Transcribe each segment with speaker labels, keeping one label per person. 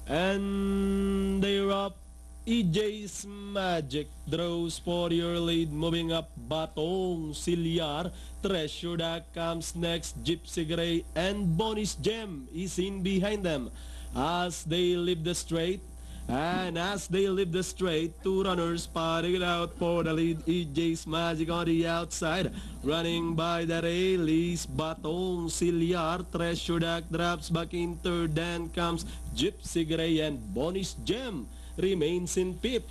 Speaker 1: And they're up. EJ's Magic draws for your lead, moving up Batong Silyar. Treasure Duck comes next, Gypsy Gray, and Bonus Gem is in behind them as they leave the straight. And as they leave the straight, two runners parting it out for the lead. EJ's Magic on the outside, running by the rail is Batong Silyar. Treasure Duck drops back in third, then comes Gypsy Gray, and Bonus Gem remains in fifth.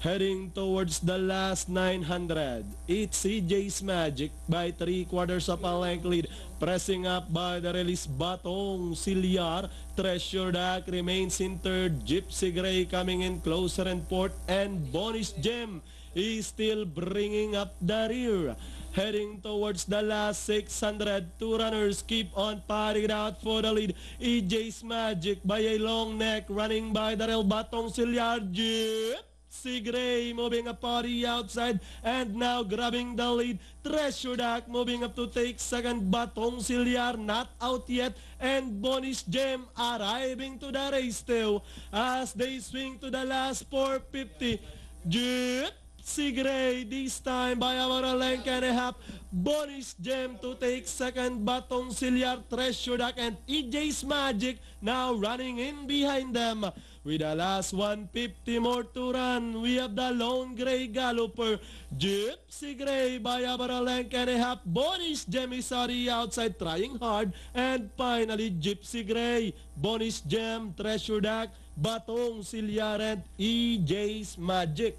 Speaker 1: Heading towards the last 900, it's EJ's Magic by 3/4 of a length lead. Pressing up by the release Batong Silyar. Treasure Duck remains in third. Gypsy Gray coming in closer in fourth. And Bonus Gem is still bringing up the rear. Heading towards the last 600, two runners keep on parting out for the lead. EJ's Magic by a long neck, running by the rail Batong Silyar. Gypsy Gray moving up on the outside and now grabbing the lead. Treasure Duck moving up to take second. Batong Silyar not out yet, and Bonus Gem arriving to the race too as they swing to the last 450. Gypsy Gray this time by about a length and a half. Bonus Gem to take second. Batong Silyar, Treasure Duck, and EJ's Magic now running in behind them. With the last 150 more to run, we have the Lone Gray Galloper. Gypsy Gray by about a length and a half. Bonus Gem is on the outside trying hard. And finally, Gypsy Gray, Bonus Gem, Treasure Duck, Batong Silyar, and EJ's Magic.